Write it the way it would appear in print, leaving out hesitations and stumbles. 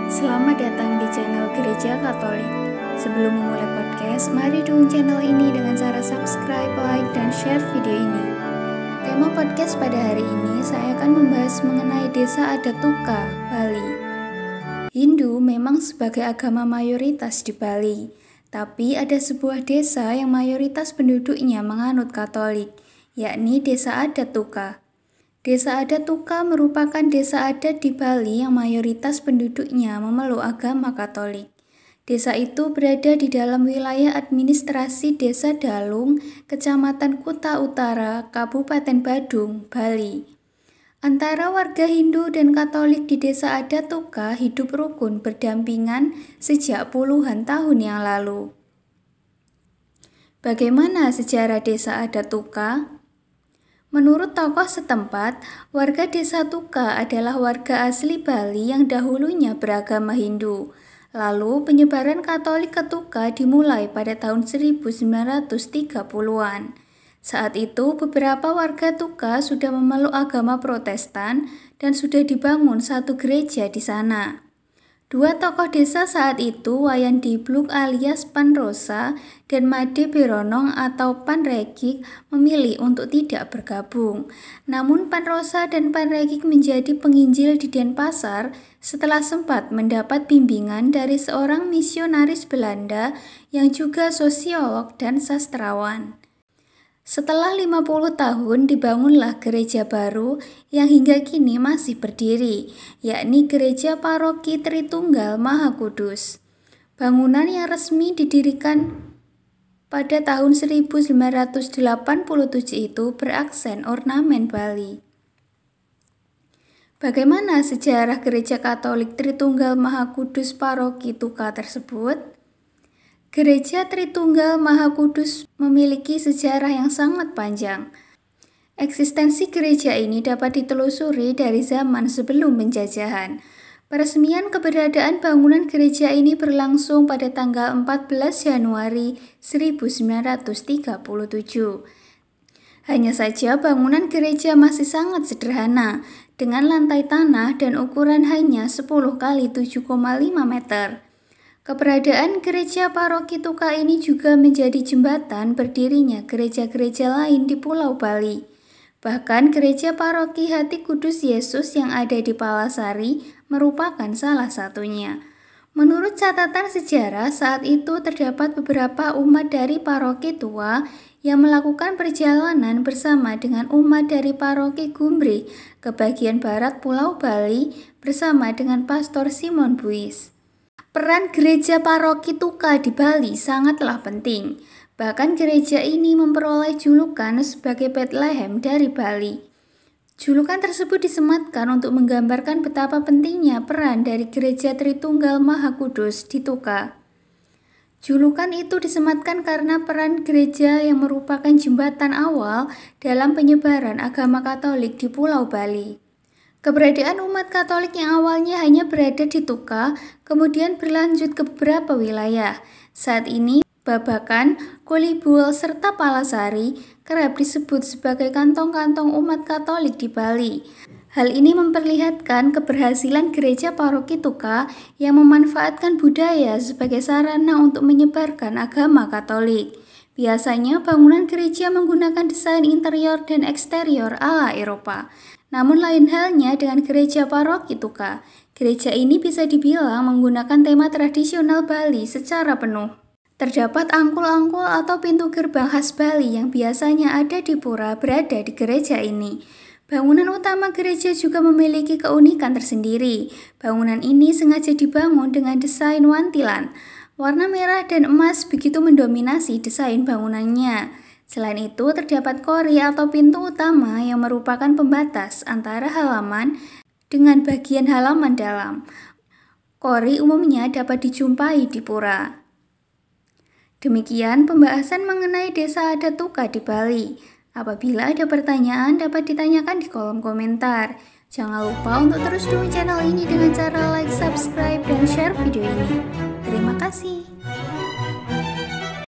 Selamat datang di channel Gereja Katolik. Sebelum memulai podcast, mari dukung channel ini dengan cara subscribe, like, dan share video ini. Tema podcast pada hari ini saya akan membahas mengenai Desa Adat Tuka, Bali. Hindu memang sebagai agama mayoritas di Bali, tapi ada sebuah desa yang mayoritas penduduknya menganut Katolik, yakni Desa Adat Tuka. Desa Adat Tuka merupakan desa adat di Bali yang mayoritas penduduknya memeluk agama Katolik. Desa itu berada di dalam wilayah administrasi Desa Dalung, Kecamatan Kuta Utara, Kabupaten Badung, Bali. Antara warga Hindu dan Katolik di Desa Adat Tuka hidup rukun berdampingan sejak puluhan tahun yang lalu. Bagaimana sejarah Desa Adat Tuka? Menurut tokoh setempat, warga Desa Tuka adalah warga asli Bali yang dahulunya beragama Hindu. Lalu penyebaran Katolik ke Tuka dimulai pada tahun 1930-an. Saat itu beberapa warga Tuka sudah memeluk agama Protestan dan sudah dibangun satu gereja di sana. Dua tokoh desa saat itu, Wayan Dibluk alias Pan Rosa dan Made Beronong atau Pan Regik, memilih untuk tidak bergabung. Namun Pan Rosa dan Pan Regik menjadi penginjil di Denpasar setelah sempat mendapat bimbingan dari seorang misionaris Belanda yang juga sosiolog dan sastrawan. Setelah 50 tahun dibangunlah gereja baru yang hingga kini masih berdiri, yakni Gereja Paroki Tritunggal Maha Kudus. Bangunan yang resmi didirikan pada tahun 1987 itu beraksen ornamen Bali. Bagaimana sejarah Gereja Katolik Tritunggal Maha Kudus Paroki Tuka tersebut? Gereja Tritunggal Maha Kudus memiliki sejarah yang sangat panjang. Eksistensi gereja ini dapat ditelusuri dari zaman sebelum penjajahan. Peresmian keberadaan bangunan gereja ini berlangsung pada tanggal 14 Januari 1937. Hanya saja bangunan gereja masih sangat sederhana, dengan lantai tanah dan ukuran hanya 10 x 7,5 meter. Keberadaan gereja paroki Tuka ini juga menjadi jembatan berdirinya gereja-gereja lain di Pulau Bali. Bahkan gereja paroki Hati Kudus Yesus yang ada di Palasari merupakan salah satunya. Menurut catatan sejarah, saat itu terdapat beberapa umat dari paroki tua yang melakukan perjalanan bersama dengan umat dari paroki Gumbri ke bagian barat Pulau Bali bersama dengan Pastor Simon Buis. Peran gereja paroki Tuka di Bali sangatlah penting. Bahkan gereja ini memperoleh julukan sebagai Bethlehem dari Bali. Julukan tersebut disematkan untuk menggambarkan betapa pentingnya peran dari Gereja Tritunggal Maha Kudus di Tuka. Julukan itu disematkan karena peran gereja yang merupakan jembatan awal dalam penyebaran agama Katolik di Pulau Bali. Keberadaan umat Katolik yang awalnya hanya berada di Tuka, kemudian berlanjut ke beberapa wilayah. Saat ini, Babakan, Kolibul, serta Palasari kerap disebut sebagai kantong-kantong umat Katolik di Bali. Hal ini memperlihatkan keberhasilan gereja paroki Tuka yang memanfaatkan budaya sebagai sarana untuk menyebarkan agama Katolik. Biasanya bangunan gereja menggunakan desain interior dan eksterior ala Eropa. Namun lain halnya dengan gereja paroki Tuka. Gereja ini bisa dibilang menggunakan tema tradisional Bali secara penuh. Terdapat angkul-angkul atau pintu gerbang khas Bali yang biasanya ada di pura berada di gereja ini. Bangunan utama gereja juga memiliki keunikan tersendiri. Bangunan ini sengaja dibangun dengan desain wantilan. Warna merah dan emas begitu mendominasi desain bangunannya. Selain itu, terdapat kori atau pintu utama yang merupakan pembatas antara halaman dengan bagian halaman dalam. Kori umumnya dapat dijumpai di pura. Demikian pembahasan mengenai Desa Adat Tuka di Bali. Apabila ada pertanyaan, dapat ditanyakan di kolom komentar. Jangan lupa untuk terus dukung channel ini dengan cara like, subscribe, dan share video ini. Terima kasih.